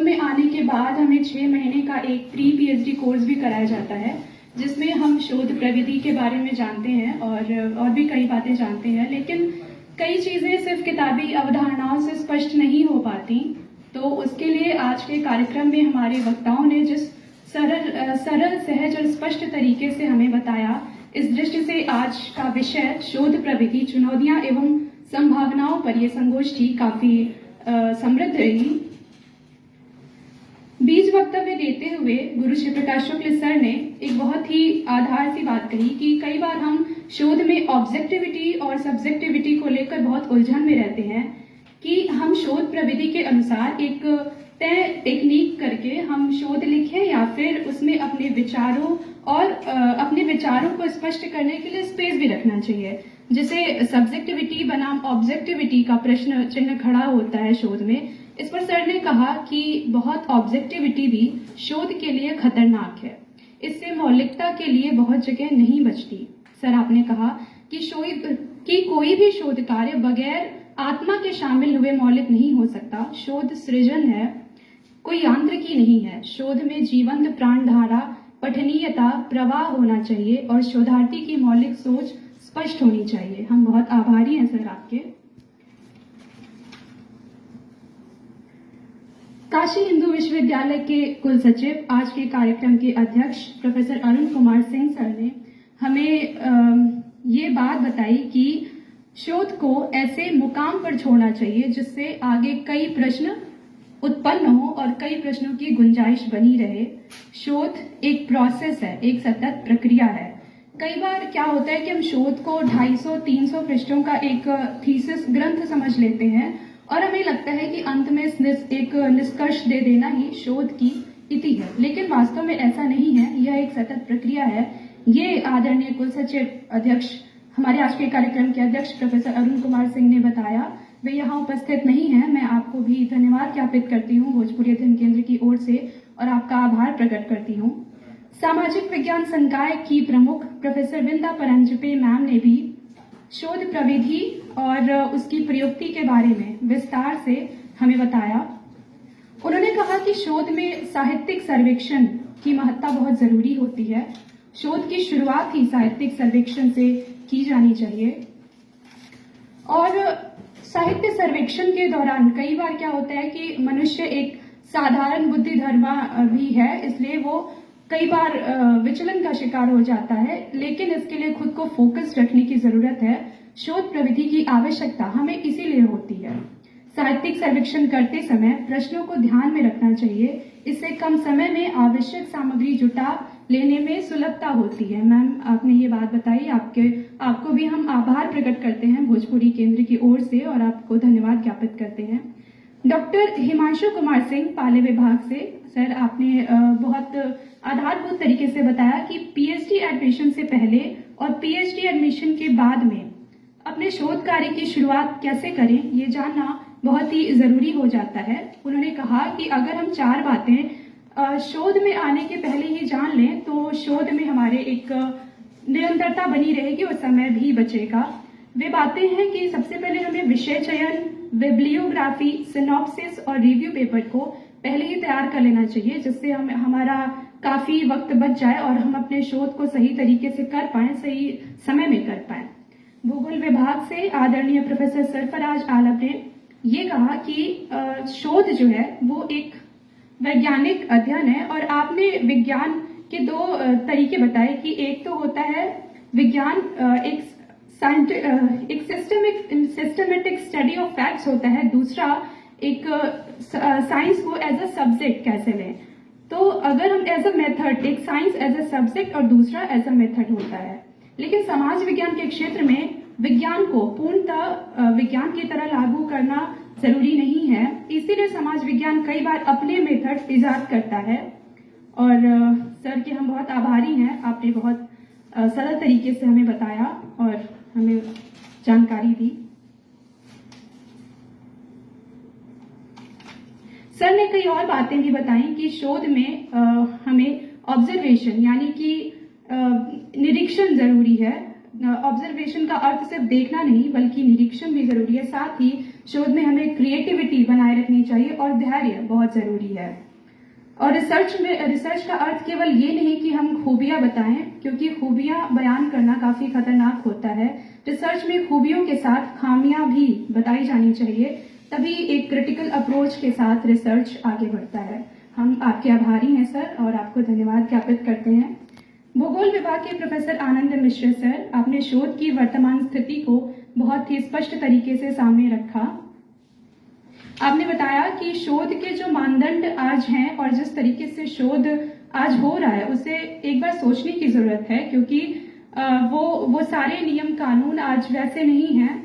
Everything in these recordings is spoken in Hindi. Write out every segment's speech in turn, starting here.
में आने के बाद हमें 6 महीने का एक प्री पीएचडी कोर्स भी कराया जाता है, जिसमें हम शोध प्रविधि के बारे में जानते हैं और भी कई बातें जानते हैं, लेकिन कई चीज़ें सिर्फ किताबी अवधारणाओं से स्पष्ट नहीं हो पाती। तो उसके लिए आज के कार्यक्रम में हमारे वक्ताओं ने जिस सरल सहज और स्पष्ट तरीके से हमें बताया, इस दृष्टि से आज का विषय शोध प्रविधि चुनौतियां एवं संभावनाओं पर यह संगोष्ठी काफी समृद्ध रही। बीज वक्तव्य देते हुए गुरु श्री प्रकाश शुक्ल सर ने एक बहुत ही आधार सी बात कही कि कई बार हम शोध में ऑब्जेक्टिविटी और सब्जेक्टिविटी को लेकर बहुत उलझन में रहते हैं कि हम शोध प्रविधि के अनुसार एक तय टेक्निक करके हम शोध लिखें या फिर उसमें अपने विचारों को स्पष्ट करने के लिए स्पेस भी रखना चाहिए, जिसे सब्जेक्टिविटी बनाम ऑब्जेक्टिविटी का प्रश्न चिन्ह खड़ा होता है शोध में। इस पर सर ने कहा कि बहुत ऑब्जेक्टिविटी भी शोध के लिए खतरनाक है, इससे मौलिकता के लिए बहुत जगह नहीं बचती। सर आपने कहा कि कोई भी शोध कार्य बगैर आत्मा के शामिल हुए मौलिक नहीं हो सकता। शोध सृजन है, कोई यांत्रिकी नहीं है। शोध में जीवंत प्राणधारा, पठनीयता, प्रवाह होना चाहिए और शोधार्थी की मौलिक सोच स्पष्ट होनी चाहिए। हम बहुत आभारी हैं सर आपके। काशी हिंदू विश्वविद्यालय के कुल सचिव, आज के कार्यक्रम के अध्यक्ष प्रोफेसर अरुण कुमार सिंह सर ने हमें ये बात बताई कि शोध को ऐसे मुकाम पर छोड़ना चाहिए जिससे आगे कई प्रश्न उत्पन्न हो और कई प्रश्नों की गुंजाइश बनी रहे। शोध एक प्रोसेस है, एक सतत प्रक्रिया है। कई बार क्या होता है कि हम शोध को 250-300 पृष्ठों का एक थीसिस ग्रंथ समझ लेते हैं और हमें लगता है कि अंत में एक निष्कर्ष दे देना ही शोध की इति है, लेकिन वास्तव में ऐसा नहीं है। यह एक सतत प्रक्रिया है। ये आदरणीय कुल सचिव अध्यक्ष, हमारे आज के कार्यक्रम के अध्यक्ष प्रोफेसर अरुण कुमार सिंह ने बताया। वे यहाँ उपस्थित नहीं हैं। मैं आपको भी धन्यवाद ज्ञापित करती हूँ भोजपुरी अध्ययन केंद्र की ओर से और आपका आभार प्रकट करती हूँ। सामाजिक विज्ञान संकाय की प्रमुख प्रोफेसर विंदा परंजपे मैम ने भी शोध प्रविधि और उसकी प्रयुक्ति के बारे में विस्तार से हमें बताया। उन्होंने कहा कि शोध में साहित्यिक सर्वेक्षण की महत्ता बहुत जरूरी होती है। शोध की शुरुआत ही साहित्यिक सर्वेक्षण से की जानी चाहिए और साहित्य सर्वेक्षण के दौरान कई बार क्या होता है कि मनुष्य एक साधारण बुद्धिधर्मा भी है, इसलिए वो कई बार विचलन का शिकार हो जाता है, लेकिन इसके लिए खुद को फोकस रखने की जरूरत है। शोध प्रविधि की आवश्यकता हमें इसीलिए होती है। साहित्यिक सर्वेक्षण करते समय प्रश्नों को ध्यान में रखना चाहिए, इससे कम समय में आवश्यक सामग्री जुटा लेने में सुलभता होती है। मैम आपने ये बात बताई, आपको भी हम आभार प्रकट करते हैं भोजपुरी केंद्र की ओर से और आपको धन्यवाद ज्ञापित करते हैं। डॉक्टर हिमांशु कुमार सिंह पाले विभाग से, सर आपने बहुत आधारभूत तरीके से बताया कि पीएचडी एडमिशन से पहले और पीएचडी एडमिशन के बाद में अपने शोध कार्य की शुरुआत कैसे करें, ये जानना बहुत ही जरूरी हो जाता है। उन्होंने कहा कि अगर हम 4 बातें शोध में आने के पहले ही जान लें तो शोध में हमारे एक निरंतरता बनी रहेगी और समय भी बचेगा। वे बातें हैं कि सबसे पहले हमें विषय चयन, बिब्लियोग्राफी, सिनॉप्सिस और रिव्यू पेपर को पहले ही तैयार कर लेना चाहिए, जिससे हमारा काफी वक्त बच जाए और हम अपने शोध को सही तरीके से कर पाएं, सही समय में कर पाएं। भूगोल विभाग से आदरणीय प्रोफेसर सरफराज आलम ने ये कहा कि शोध जो है वो एक वैज्ञानिक अध्ययन है और आपने विज्ञान के 2 तरीके बताए कि एक तो होता है विज्ञान एक सिस्टमेटिक स्टडी ऑफ फैक्ट्स होता है, दूसरा एक साइंस को एज अ सब्जेक्ट कैसे लें। तो अगर हम एज अ मेथड, एक साइंस एज अ सब्जेक्ट और दूसरा एज अ मेथड होता है, लेकिन समाज विज्ञान के क्षेत्र में विज्ञान को पूर्णतः विज्ञान की तरह लागू करना जरूरी नहीं है, इसीलिए समाज विज्ञान कई बार अपने मेथड इजाद करता है और सर के हम बहुत आभारी हैं। आपने बहुत सरल तरीके से हमें बताया और हमें जानकारी दी। सर ने कई और बातें भी बताई कि शोध में हमें ऑब्जर्वेशन यानी कि निरीक्षण जरूरी है। ऑब्जर्वेशन का अर्थ सिर्फ देखना नहीं बल्कि निरीक्षण भी जरूरी है। साथ ही शोध में हमें क्रिएटिविटी बनाए रखनी चाहिए और धैर्य बहुत जरूरी है। और रिसर्च का अर्थ केवल ये नहीं कि हम खूबियां बताएं, क्योंकि खूबियां बयान करना काफी खतरनाक होता है। रिसर्च में खूबियों के साथ खामियां भी बताई जानी चाहिए, तभी एक क्रिटिकल अप्रोच के साथ रिसर्च आगे बढ़ता है। हम आपके आभारी हैं सर और आपको धन्यवाद ज्ञापित करते हैं। भूगोल विभाग के प्रोफेसर आनंद मिश्र सर, आपने शोध की वर्तमान स्थिति को बहुत ही स्पष्ट तरीके से सामने रखा। आपने बताया कि शोध के जो मानदंड आज हैं और जिस तरीके से शोध आज हो रहा है उसे एक बार सोचने की जरूरत है, क्योंकि वो सारे नियम कानून आज वैसे नहीं हैं।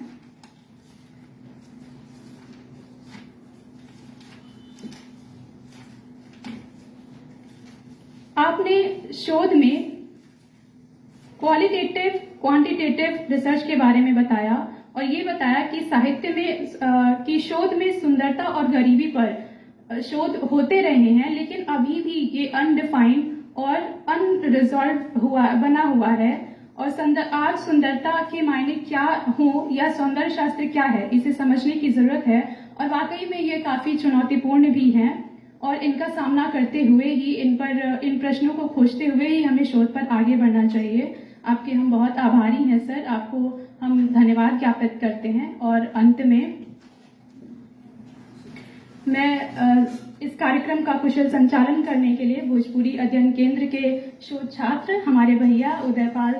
आपने शोध में क्वालिटेटिव क्वांटिटेटिव रिसर्च के बारे में बताया और ये बताया कि साहित्य में कि शोध में सुंदरता और गरीबी पर शोध होते रहे हैं, लेकिन अभी भी ये अनडिफाइंड और अनरिजॉल्व बना हुआ है। और आज सुंदरता के मायने क्या हो या सौंदर्य शास्त्र क्या है, इसे समझने की जरूरत है। और वाकई में ये काफी चुनौतीपूर्ण भी हैं और इनका सामना करते हुए ही इन प्रश्नों को खोजते हुए ही हमें शोध पर आगे बढ़ना चाहिए। आपके हम बहुत आभारी हैं सर, आपको हम धन्यवाद ज्ञापित करते हैं। और अंत में मैं इस कार्यक्रम का कुशल संचालन करने के लिए भोजपुरी अध्ययन केंद्र के शोध छात्र हमारे भैया उदयपाल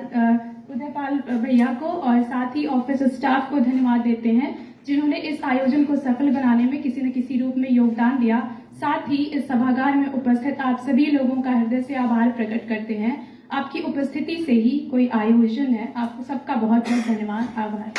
भैया को और साथ ही ऑफिस स्टाफ को धन्यवाद देते हैं, जिन्होंने इस आयोजन को सफल बनाने में किसी न किसी रूप में योगदान दिया। साथ ही इस सभागार में उपस्थित आप सभी लोगों का हृदय से आभार प्रकट करते हैं। आपकी उपस्थिति से ही कोई आयोजन है। आपको सबका बहुत बहुत धन्यवाद, आभार।